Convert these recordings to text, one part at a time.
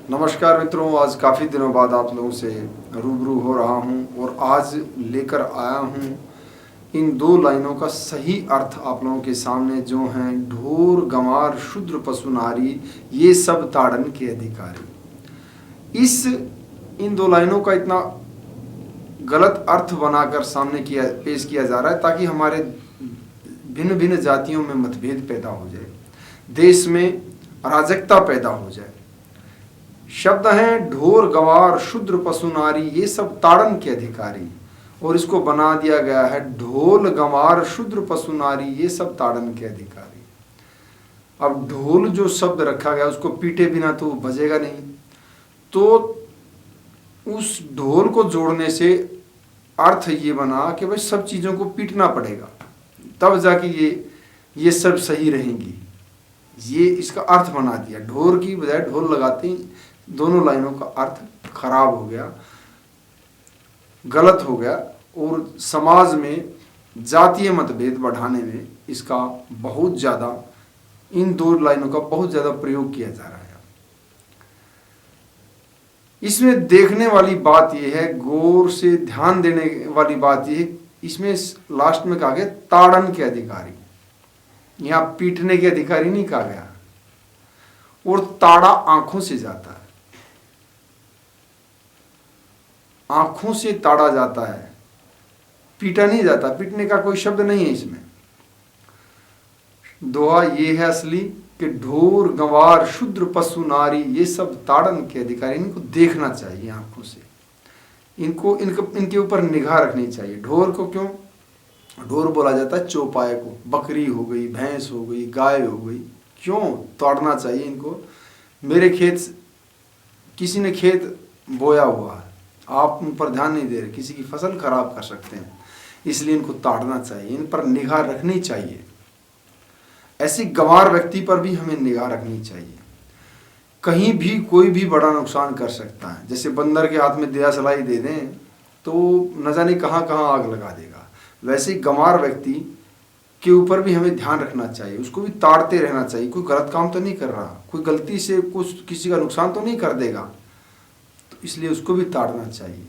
नमस्कार मित्रों, आज काफ़ी दिनों बाद आप लोगों से रूबरू हो रहा हूं और आज लेकर आया हूं इन दो लाइनों का सही अर्थ आप लोगों के सामने, जो हैं ढोर गंवार शूद्र पशु नारी ये सब ताड़न के अधिकारी। इन दो लाइनों का इतना गलत अर्थ बनाकर सामने पेश किया जा रहा है ताकि हमारे भिन्न भिन्न जातियों में मतभेद पैदा हो जाए, देश में अराजकता पैदा हो जाए। शब्द हैं ढोर गंवार शूद्र पशु नारी ये सब ताड़न के अधिकारी, और इसको बना दिया गया है ढोल गंवार शूद्र पशु नारी ये सब ताड़न के अधिकारी। अब ढोल जो शब्द रखा गया उसको पीटे बिना तो बजेगा नहीं, तो उस ढोल को जोड़ने से अर्थ ये बना कि भाई सब चीज़ों को पीटना पड़ेगा तब जाके ये सब सही रहेंगी। ये इसका अर्थ बना दिया, ढोल की बजाय ढोल लगाते ही दोनों लाइनों का अर्थ खराब हो गया, गलत हो गया, और समाज में जातीय मतभेद बढ़ाने में इसका बहुत ज़्यादा, इन दो लाइनों का बहुत ज़्यादा प्रयोग किया जा रहा है। इसमें देखने वाली बात यह है, गौर से ध्यान देने वाली बात यह है, इसमें लास्ट में कहा गया ताड़न के अधिकारी, यहाँ पीटने के अधिकारी नहीं कहा गया। और ताड़ा आंखों से जाता है, आंखों से ताड़ा जाता है, पीटा नहीं जाता, पीटने का कोई शब्द नहीं है इसमें। दोहा ये है असली कि ढोर गंवार शूद्र पशु नारी ये सब ताड़न के अधिकारी। इनको देखना चाहिए आंखों से, इनके ऊपर निगाह रखनी चाहिए। ढोर को क्यों ढोर बोला जाता है? चौपाए को, बकरी हो गई, भैंस हो गई, गाय हो गई, क्यों तोड़ना चाहिए इनको? मेरे खेत, किसी ने खेत बोया हुआ है, आप उन पर ध्यान नहीं दे रहे, किसी की फसल खराब कर सकते हैं, इसलिए इनको ताड़ना चाहिए, इन पर निगाह रखनी चाहिए। ऐसे गंवार व्यक्ति पर भी हमें निगाह रखनी चाहिए, कहीं भी कोई भी बड़ा नुकसान कर सकता है। जैसे बंदर के हाथ में दिया सलाई दे दें तो न जाने कहाँ कहाँ आग लगा देगा, वैसे गंवार व्यक्ति के ऊपर भी हमें ध्यान रखना चाहिए, उसको भी ताड़ते रहना चाहिए। कोई गलत काम तो नहीं कर रहा, कोई गलती से कुछ किसी का नुकसान तो नहीं कर देगा, तो इसलिए उसको भी ताड़ना चाहिए।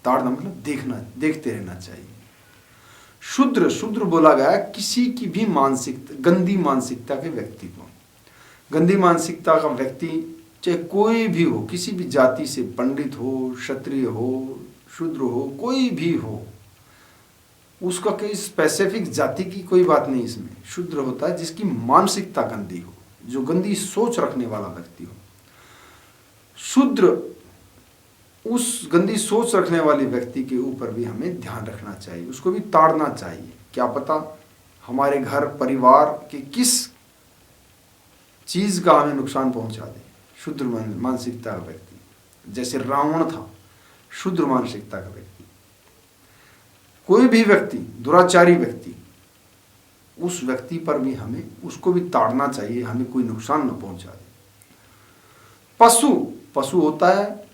ताड़ना मतलब देखना, देखते रहना चाहिए। शूद्र, शूद्र बोला गया है किसी की भी मानसिकता, गंदी मानसिकता के व्यक्ति को। गंदी मानसिकता का व्यक्ति चाहे कोई भी हो, किसी भी जाति से, पंडित हो, क्षत्रिय हो, शूद्र हो, कोई भी हो, उसका कोई स्पेसिफिक जाति की कोई बात नहीं इसमें। शूद्र होता है जिसकी मानसिकता गंदी हो, जो गंदी सोच रखने वाला व्यक्ति हो। शूद्र, उस गंदी सोच रखने वाले व्यक्ति के ऊपर भी हमें ध्यान रखना चाहिए, उसको भी ताड़ना चाहिए। क्या पता हमारे घर परिवार के किस चीज़ का हमें नुकसान पहुंचा दे। शूद्र मानसिकता का व्यक्ति, जैसे रावण था शूद्र मानसिकता का व्यक्ति। कोई भी व्यक्ति, दुराचारी व्यक्ति, उस व्यक्ति पर भी हमें, उसको भी ताड़ना चाहिए, हमें कोई नुकसान न पहुंचा दे। पशु, पशु होता है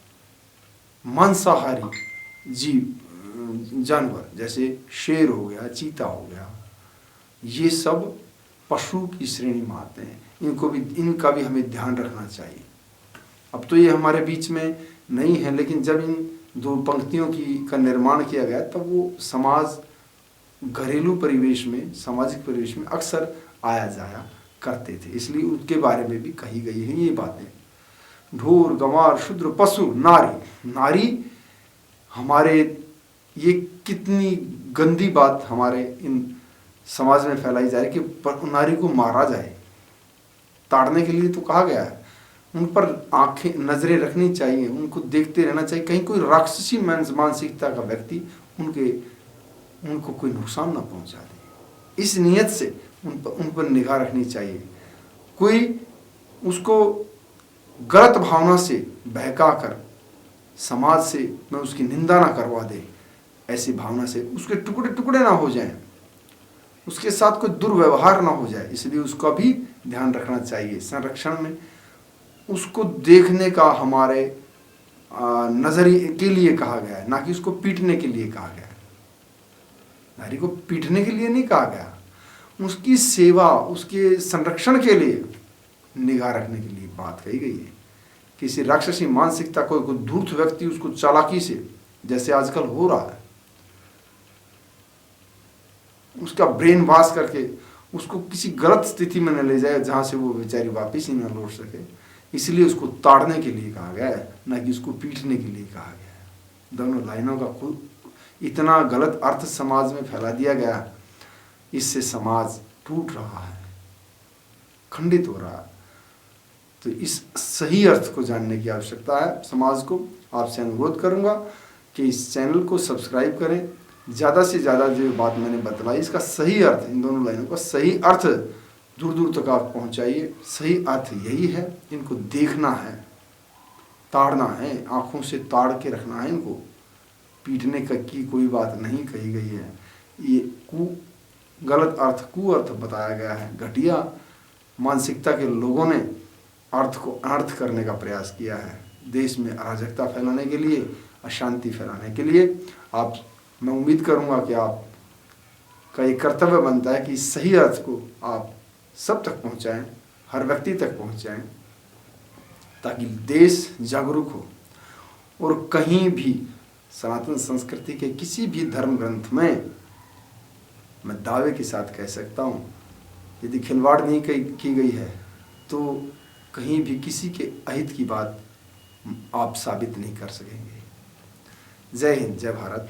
मांसाहारी जीव, जानवर, जैसे शेर हो गया, चीता हो गया, ये सब पशु की श्रेणी में आते हैं। इनका भी हमें ध्यान रखना चाहिए। अब तो ये हमारे बीच में नहीं है, लेकिन जब इन दो पंक्तियों का निर्माण किया गया तब वो समाज, घरेलू परिवेश में, सामाजिक परिवेश में अक्सर आया जाया करते थे, इसलिए उनके बारे में भी कही गई है ये बातें। ढोर गंवार शूद्र पशु नारी, नारी हमारे, ये कितनी गंदी बात हमारे इन समाज में फैलाई जा रही है कि नारी को मारा जाए। ताड़ने के लिए तो कहा गया है, उन पर आंखें, नजरें रखनी चाहिए, उनको देखते रहना चाहिए, कहीं कोई राक्षसी मानसिकता का व्यक्ति उनको कोई नुकसान ना पहुंचा दे। इस नियत से उन पर निगाह रखनी चाहिए। कोई उसको गलत भावना से बहका कर समाज से में उसकी निंदा ना करवा दे, ऐसी भावना से उसके टुकड़े टुकड़े ना हो जाएं, उसके साथ कोई दुर्व्यवहार ना हो जाए, इसलिए उसका भी ध्यान रखना चाहिए। संरक्षण में उसको देखने का हमारे नजरिए के लिए कहा गया है, ना कि उसको पीटने के लिए कहा गया है। नारी को पीटने के लिए नहीं कहा गया, उसकी सेवा, उसके संरक्षण के लिए निगाह रखने के लिए बात कही गई है किसी राक्षसी मानसिकता को कोई धूर्त व्यक्ति उसको चालाकी से, जैसे आजकल हो रहा है, उसका ब्रेन वॉश करके उसको किसी गलत स्थिति में न ले जाए जहां से वो बेचारी वापस ही न लौट सके, इसलिए उसको ताड़ने के लिए कहा गया है, न कि उसको पीटने के लिए कहा गया है। दोनों लाइनों का खुद इतना गलत अर्थ समाज में फैला दिया गया, इससे समाज टूट रहा है, खंडित हो रहा है। तो इस सही अर्थ को जानने की आवश्यकता है समाज को। आपसे अनुरोध करूंगा कि इस चैनल को सब्सक्राइब करें, ज़्यादा से ज़्यादा जो बात मैंने बतलाई इसका सही अर्थ, इन दोनों लाइनों का सही अर्थ दूर दूर तक आप पहुंचाइए। सही अर्थ यही है, इनको देखना है, ताड़ना है, आँखों से ताड़ के रखना है इनको। पीटने की कोई बात नहीं कही गई है। ये गलत अर्थ, कुअर्थ बताया गया है। घटिया मानसिकता के लोगों ने अर्थ को अनर्थ करने का प्रयास किया है, देश में अराजकता फैलाने के लिए, अशांति फैलाने के लिए। मैं उम्मीद करूंगा कि आपका ये कर्तव्य बनता है कि सही अर्थ को आप सब तक पहुंचाएं, हर व्यक्ति तक पहुंचाएं, ताकि देश जागरूक हो। और कहीं भी सनातन संस्कृति के किसी भी धर्म ग्रंथ में मैं दावे के साथ कह सकता हूँ, यदि खिलवाड़ नहीं की गई है तो कहीं भी किसी के अहित की बात आप साबित नहीं कर सकेंगे। जय हिंद, जय भारत।